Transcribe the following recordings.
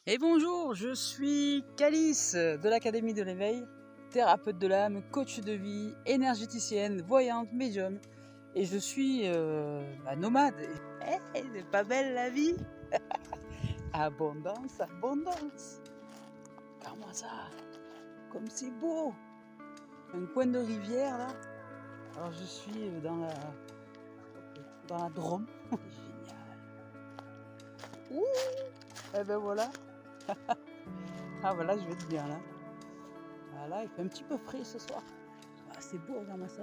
Et bonjour, je suis Calice de l'Académie de l'éveil, thérapeute de l'âme, coach de vie, énergéticienne, voyante, médium. Et je suis nomade. C'est pas belle la vie? Abondance, abondance. Regarde-moi ça, comme c'est beau. Un coin de rivière là. Alors je suis dans la Drôme. Génial. Ouh, et ben voilà. Ah voilà, je vais être bien là. Voilà, il fait un petit peu frais ce soir. Ah, c'est beau, regarde-moi ça.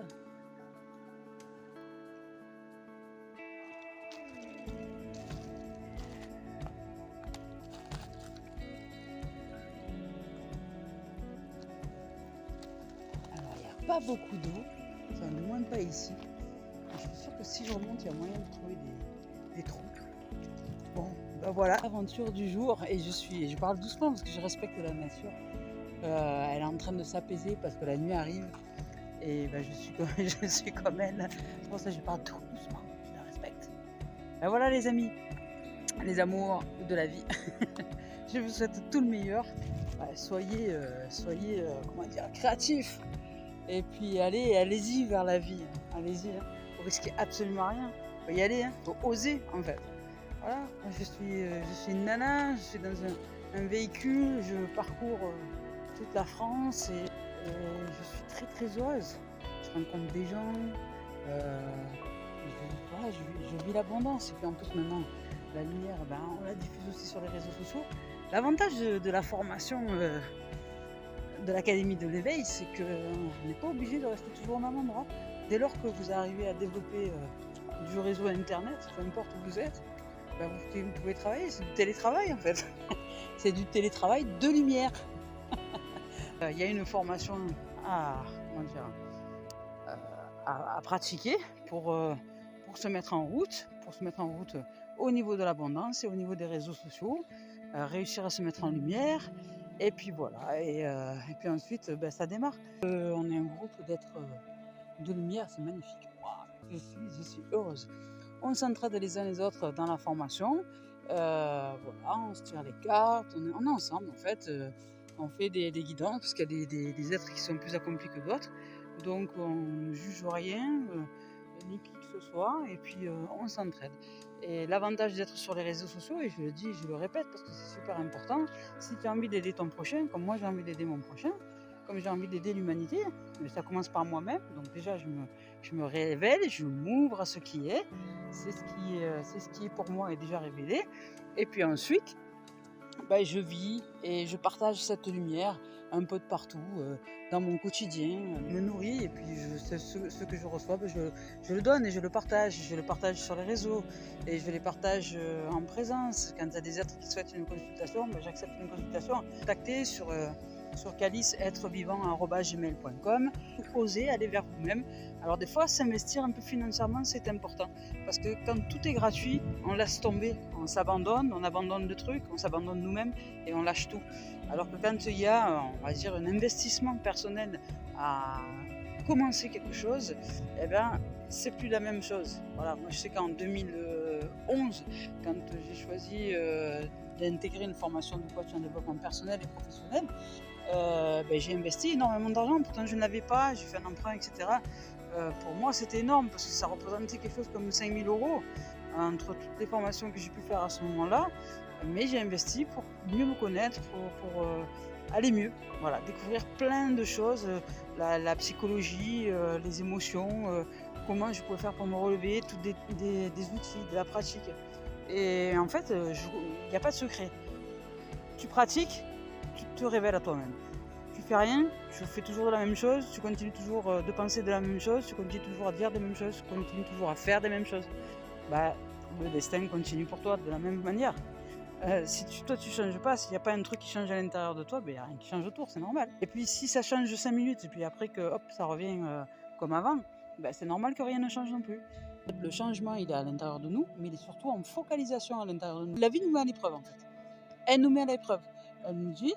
Alors, il n'y a pas beaucoup d'eau, ça ne moins pas ici. Je suis sûre que si je remonte, il y a moyen de trouver des trous. Bon, ben voilà, aventure du jour. Et je parle doucement parce que je respecte la nature. Elle est en train de s'apaiser parce que la nuit arrive. Et ben, je suis comme elle. C'est pour ça que je parle tout doucement, je la respecte. Ben voilà les amis, les amours de la vie. Je vous souhaite tout le meilleur. Soyez comment dire, créatifs. Et puis allez-y vers la vie. Allez-y. Vous risquez absolument rien. Faut y aller. Faut oser en fait. Voilà. Je suis une nana. Je suis dans un véhicule. Je parcours toute la France et je suis très très heureuse. Je rencontre des gens. Je vis l'abondance. Et puis en plus maintenant, la lumière, on la diffuse aussi sur les réseaux sociaux. L'avantage de la formation de l'Académie de l'éveil, c'est qu'on n'est pas obligé de rester toujours au même endroit. Dès lors que vous arrivez à développer du réseau internet, peu importe où vous êtes, vous pouvez travailler. C'est du télétravail en fait. C'est du télétravail de lumière. Il y a une formation à pratiquer pour se mettre en route, au niveau de l'abondance et au niveau des réseaux sociaux, réussir à se mettre en lumière. Et puis voilà, et puis ensuite, ça démarre. On est un groupe d'êtres de lumière, c'est magnifique. Wow, je suis heureuse. On s'entraide les uns les autres dans la formation. Voilà, on se tire les cartes, on est ensemble en fait. On fait des guidances parce qu'il y a des êtres qui sont plus accomplis que d'autres. Donc on ne juge rien, ni qui que ce soit, et puis on s'entraide. Et l'avantage d'être sur les réseaux sociaux, et je le dis, je le répète parce que c'est super important, si tu as envie d'aider ton prochain, comme moi j'ai envie d'aider mon prochain, comme j'ai envie d'aider l'humanité, mais ça commence par moi-même. Donc déjà je me révèle, je m'ouvre à ce qui est, c'est ce qui est pour moi est déjà révélé. Et puis ensuite, je vis et je partage cette lumière un peu de partout dans mon quotidien, me nourris, et puis ce que je reçois, je le donne et je le partage sur les réseaux et je les partage en présence. Quand il y a des êtres qui souhaitent une consultation, j'accepte une consultation. Contactez sur caliceêtrevivant@gmail.com. Osez aller vers vous-même. Alors des fois, s'investir un peu financièrement, c'est important. Parce que quand tout est gratuit, on laisse tomber, on s'abandonne, on abandonne le truc, on s'abandonne nous-mêmes et on lâche tout. Alors que quand il y a, on va dire, un investissement personnel à commencer quelque chose, c'est plus la même chose. Voilà, moi je sais qu'en 2011, quand j'ai choisi d'intégrer une formation de coach en développement personnel et professionnel, j'ai investi énormément d'argent, pourtant je ne l'avais pas, j'ai fait un emprunt, etc. Pour moi c'était énorme parce que ça représentait quelque chose comme 5 000 € entre toutes les formations que j'ai pu faire à ce moment-là, mais j'ai investi pour mieux me connaître, pour aller mieux, voilà, découvrir plein de choses, la psychologie, les émotions, comment je pouvais faire pour me relever, tous des outils, de la pratique. Et en fait, il n'y a pas de secret. Tu pratiques, tu te révèles à toi-même. Tu fais rien, tu fais toujours de la même chose, tu continues toujours de penser de la même chose, tu continues toujours à dire des mêmes choses, tu continues toujours à faire des mêmes choses. Le destin continue pour toi de la même manière. Si toi tu changes pas, s'il n'y a pas un truc qui change à l'intérieur de toi, il n'y a rien qui change autour, c'est normal. Et puis si ça change 5 minutes et puis après que hop ça revient comme avant, c'est normal que rien ne change non plus. Le changement il est à l'intérieur de nous, mais il est surtout en focalisation à l'intérieur de nous. La vie nous met à l'épreuve en fait. Elle nous met à l'épreuve. Elle nous dit,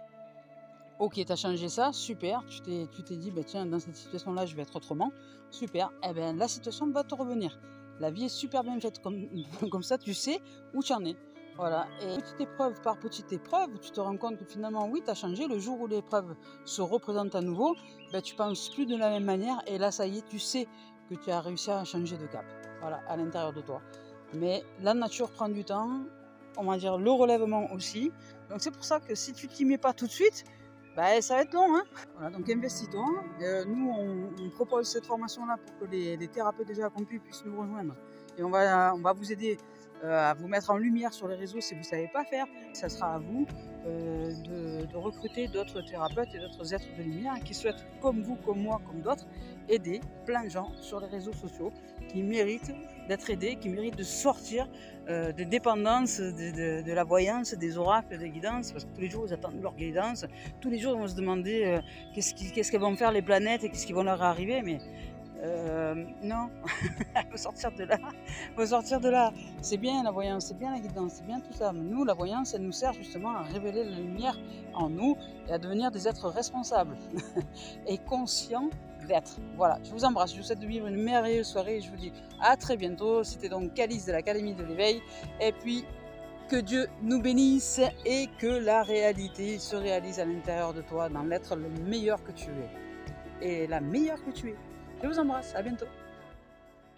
ok, tu as changé ça, super, tu t'es dit, tiens, dans cette situation-là, je vais être autrement, super, la situation va te revenir. La vie est super bien faite, comme ça, tu sais où tu en es. Voilà, et petite épreuve par petite épreuve, tu te rends compte que finalement, oui, tu as changé. Le jour où l'épreuve se représente à nouveau, ben, tu penses plus de la même manière. Et là, ça y est, tu sais que tu as réussi à changer de cap. Voilà, à l'intérieur de toi. Mais la nature prend du temps, on va dire le relèvement aussi. Donc c'est pour ça que si tu t'y mets pas tout de suite, ben, ça va être long. Hein. Voilà, donc investis-toi. Nous, on propose cette formation-là pour que les thérapeutes déjà accomplis puissent nous rejoindre. Et on va vous aider à vous mettre en lumière sur les réseaux si vous ne savez pas faire. Ça sera à vous de recruter d'autres thérapeutes et d'autres êtres de lumière qui souhaitent, comme vous, comme moi, comme d'autres, aider plein de gens sur les réseaux sociaux qui méritent d'être aidés, qui méritent de sortir de dépendance de la voyance, des oracles, des guidances, parce que tous les jours ils attendent leur guidance, tous les jours ils vont se demander qu'est-ce qu'elles vont faire les planètes et qu'est-ce qui va leur arriver, mais non, il faut sortir de là. Faut sortir de là. C'est bien la voyance, c'est bien la guidance, c'est bien tout ça. Mais nous, la voyance, elle nous sert justement à révéler la lumière en nous et à devenir des êtres responsables et conscients d'être. Voilà, je vous embrasse. Je vous souhaite de vivre une merveilleuse soirée. Je vous dis à très bientôt. C'était donc Calice de l'Académie de l'éveil. Et puis, que Dieu nous bénisse et que la réalité se réalise à l'intérieur de toi, dans l'être le meilleur que tu es et la meilleure que tu es. Je vous embrasse, à bientôt.